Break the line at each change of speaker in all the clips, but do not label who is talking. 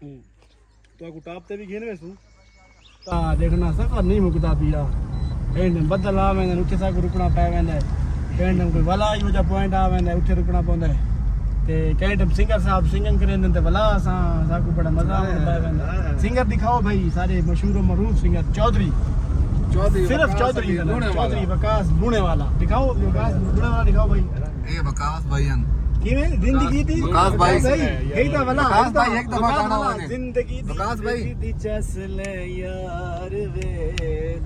तो टाप ते भी घेन वैसू ता देखना सफर नहीं मुकता पिया एंड बदल आ वेंदा उठे सा रुकना पै वेंदा एंड कोई वला यो जा पॉइंट आ वेंदा उठे रुकना पौंदा ते कई टाइम सिंगर साहब सिंगिंग करेंदे ते वला सा को बड़ा मजा आता है सिंगर दिखाओ भाई सारे मशहूर और मरूफ सिंगर चौधरी सिर्फ चौधरी वकास लूणे वाला दिखाओ वकास लूणे वाला दिखाओ भाई
ये वकास भाईयन
किवें जिंदगी दी
वकास भाई
यही था वाला
वकास भाई एक दफा गाना वाले
जिंदगी दी
वकास भाई
दी चस ले यार वे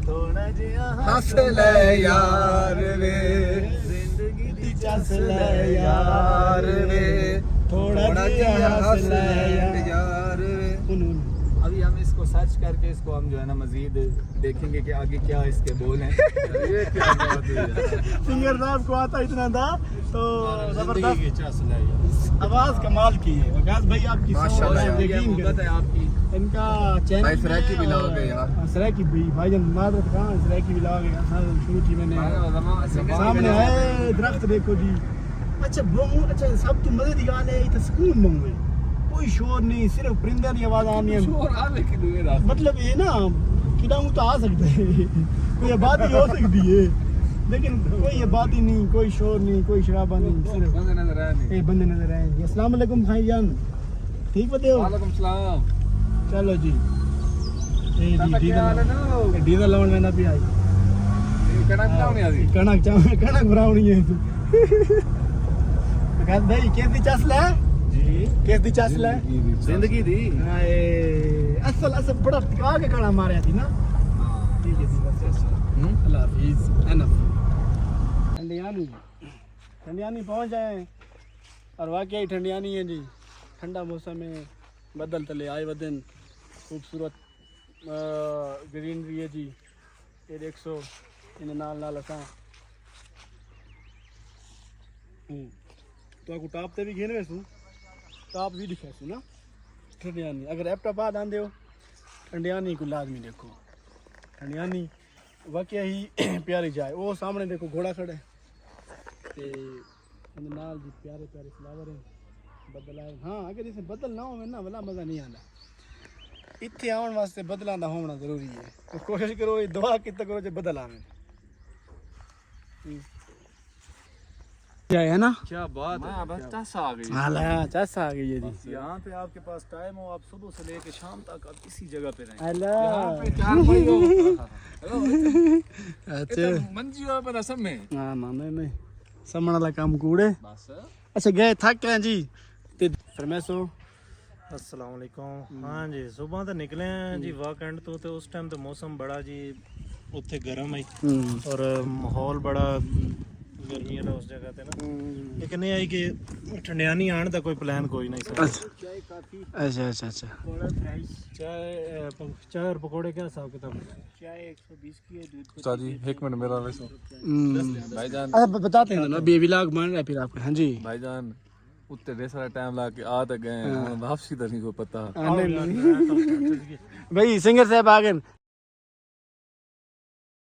थोड़ा जिया
हंस ले यार वे
जिंदगी दी चस ले यार वे थोड़ा जिया हंस ले यार वे।
अभी हम इसको सर्च करके इसको हम जो है ना मजीद देखेंगे कि आगे क्या इसके बोल हैं। ये क्या बात है
सिंगर साहब को आता इतना था तो जबरदस्त आवाज कमाल की है वकास भाई आपकी
माशाल्लाह
यकीन
मोहब्बत है आपकी।
इनका चैनल
भाई सराकी भी लाओगे यार
सराकी भी भाईजान मादरत कहां सराकी भी लाओगे साल शुरू की मैंने सामने है दरख्त देखो जी अच्छा बहु अच्छा सब तो मजे दी गाल है इतना सुकून बहु है कोई शोर नहीं सिर्फ परिंदे की आवाज आनी है
शोर आवे कि दूर रात
मतलब ये ना किडाऊ तो आ सकते हैं कोई आबादी हो सकती है लेकिन कोई आबादी नहीं कोई शोर नहीं कोई शराबा नहीं सिर्फ
बंदे नजर आए नहीं।
बंदे नजर आए अस्सलाम वालेकुम भाईजान ठीक बते हो
वालेकुम सलाम।
चलो जी ए
ताता
जी
क्या हाल है ना?
डीजल लाउन में ना भी आई
ये कनक लाउनी आदी।
कणक भरावनी है तू वकास भाई कैसी चसल है जी कैसी चसल है
जिंदगी दी।
हाय असल बड़ा टिका के काड़ा मारया थी ना ठीक है बस अल्लाह हाफिज एनफ ठंडियानी पहुंच जाए और वाकई ठंडियानी है जी ठंडा मौसम है बदल तले आए वदन खूबसूरत ग्रीनरी है जी ये देख सो इन नाल नाल असां तो आपको टॉप ते भी घेन वैसू टॉप भी दिखासू ना ठंडियानी अगर एप्टाबाद आंदे हो ठंडियानी को लाजमी देखो ठंडियानी वाकई ही प्यारी जाए वो सामने देखो घोड़ा खड़ा है ते नाल जी प्यारे प्यारे फ्लावर हैं बदल आए हाँ अगर इसे बदल ना हो ना वाला मज़ा नहीं आना इतने आने वास्ते बदलां दा होना जरूरी है तो कोशिश करो ये दुआ कितना करो जो बदल आवे क्या है ना
क्या बात है बस चस आ गई।
हाला चस आ गई है जी
यहाँ पे आपके पास टाइम हो आप सुबह से लेके शाम तक आप इसी जगह पे रहें।
अल्लाह
यहाँ पे चार भाई हो।
अच्छा
मंजी हो पर असम में।
हाँ ना नहीं समण वाला काम कूड़े
बस
अच्छा गए थक गए जी ते फरमैसो
अस्सलाम वालेकुम हाँ जी सुबह तो निकले हैं जी वीकेंड तो उस टाइम तो मौसम बड़ा जी उत्थे गर्म है और माहौल बड़ा गर्मी वाला उस जगह ते ना लेकिन ये है कि ठंडियानी आने का कोई प्लान कोई नहीं सर
अच्छा अच्छा अच्छा
चाय और पकोड़े क्या हिसाब किताब
चाय 120 की है दूध
साजी एक मिनट मेरा ले सो भाईजान।
अच्छा बताते हैं ना अभी व्लॉग बन रहा है फिर आपका हाँ जी
भाईजान उत्ते ढेर सारा टाइम ला के आ तक गए वापसी तो नहीं को पता।
भाई सिंगर साहब आ गए